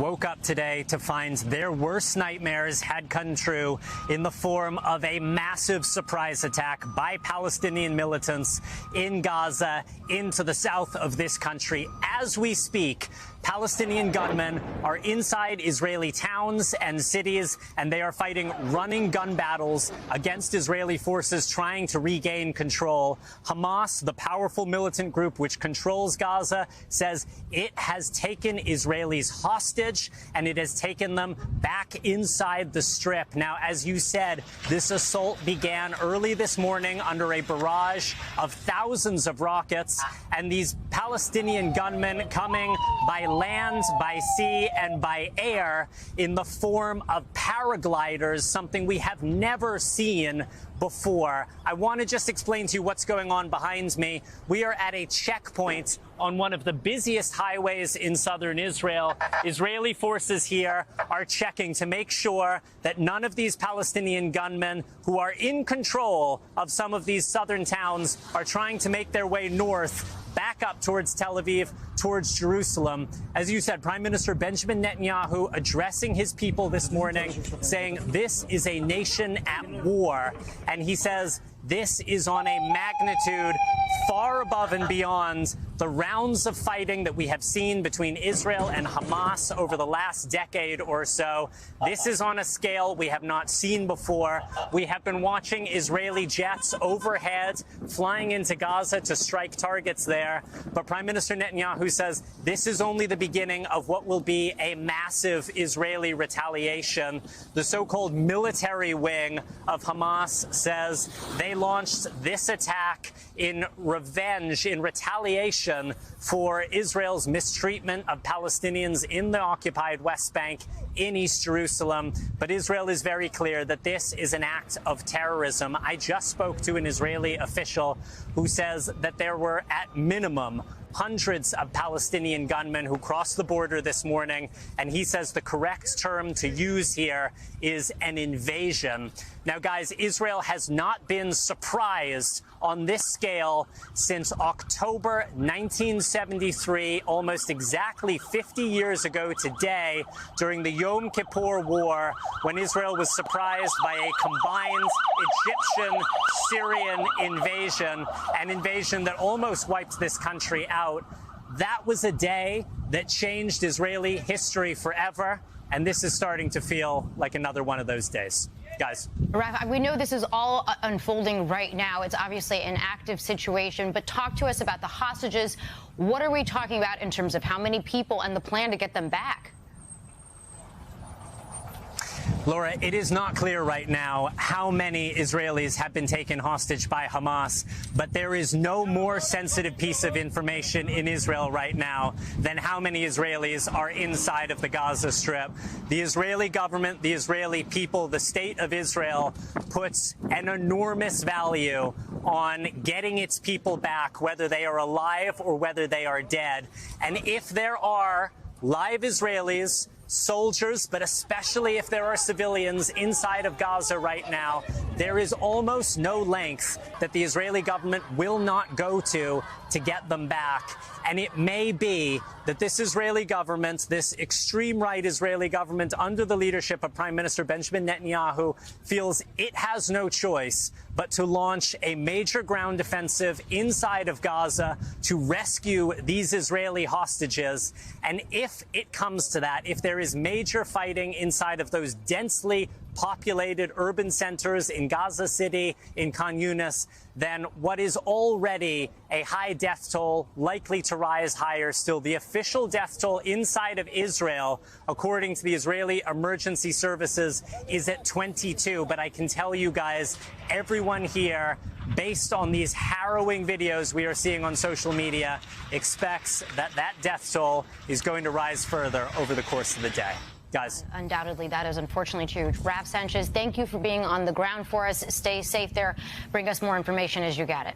woke up today to find their worst nightmares had come true in the form of a massive surprise attack by Palestinian militants in Gaza into the south of this country. As we speak, Palestinian gunmen are inside Israeli towns and cities, and they are fighting running gun battles against Israeli forces trying to regain control. Hamas, the powerful militant group which controls Gaza, says it has taken Israelis hostage and it has taken them back inside the Strip. Now, as you said, this assault began early this morning under a barrage of thousands of rockets, and these Palestinian gunmen coming by land, by sea, and by air in the form of paragliders, something we have never seen before. I want to just explain to you what's going on behind me. We are at a checkpoint on one of the busiest highways in southern Israel. Israeli forces here are checking to make sure that none of these Palestinian gunmen who are in control of some of these southern towns are trying to make their way north, back up towards Tel Aviv, towards Jerusalem. As you said, Prime Minister Benjamin Netanyahu addressing his people this morning, saying this is a nation at war. And he says this is on a magnitude far above and beyond the rounds of fighting that we have seen between Israel and Hamas over the last decade or so. This is on a scale we have not seen before. We have been watching Israeli jets overhead flying into Gaza to strike targets there. But Prime Minister Netanyahu says this is only the beginning of what will be a massive Israeli retaliation. The so-called military wing of Hamas says they launched this attack in revenge, in retaliation for Israel's mistreatment of Palestinians in the occupied West Bank, in East Jerusalem. But Israel is very clear that this is an act of terrorism. I just spoke to an Israeli official who says that there were, at minimum, hundreds of Palestinian gunmen who crossed the border this morning, and he says the correct term to use here is an invasion. Now, guys, Israel has not been surprised on this scale since October 1973, almost exactly 50 years ago today, during the Yom Kippur War, when Israel was surprised by a combined Egyptian-Syrian invasion, an invasion that almost wiped this country out. That was a day that changed Israeli history forever, and this is starting to feel like another one of those days. Guys. Raf, we know this is all unfolding right now. It's obviously an active situation, but talk to us about the hostages. What are we talking about in terms of how many people and the plan to get them back? Laura, it is not clear right now how many Israelis have been taken hostage by Hamas, but there is no more sensitive piece of information in Israel right now than how many Israelis are inside of the Gaza Strip. The Israeli government, the Israeli people, the state of Israel puts an enormous value on getting its people back, whether they are alive or whether they are dead. And if there are live Israelis, soldiers, but especially if there are civilians inside of Gaza right now, there is almost no length that the Israeli government will not go to get them back. And it may be that this Israeli government, this extreme right Israeli government under the leadership of Prime Minister Benjamin Netanyahu, feels it has no choice but to launch a major ground offensive inside of Gaza to rescue these Israeli hostages. And if it comes to that, if there is major fighting inside of those densely populated urban centers in Gaza City, in Khan Yunis, then what is already a high death toll, likely to rise higher still. The official death toll inside of Israel, according to the Israeli Emergency Services, is at 22. But I can tell you guys, everyone here, based on these harrowing videos we are seeing on social media, expects that that death toll is going to rise further over the course of the day. Guys. Undoubtedly, that is unfortunately true. Raf Sanchez, thank you for being on the ground for us. Stay safe there. Bring us more information as you get it.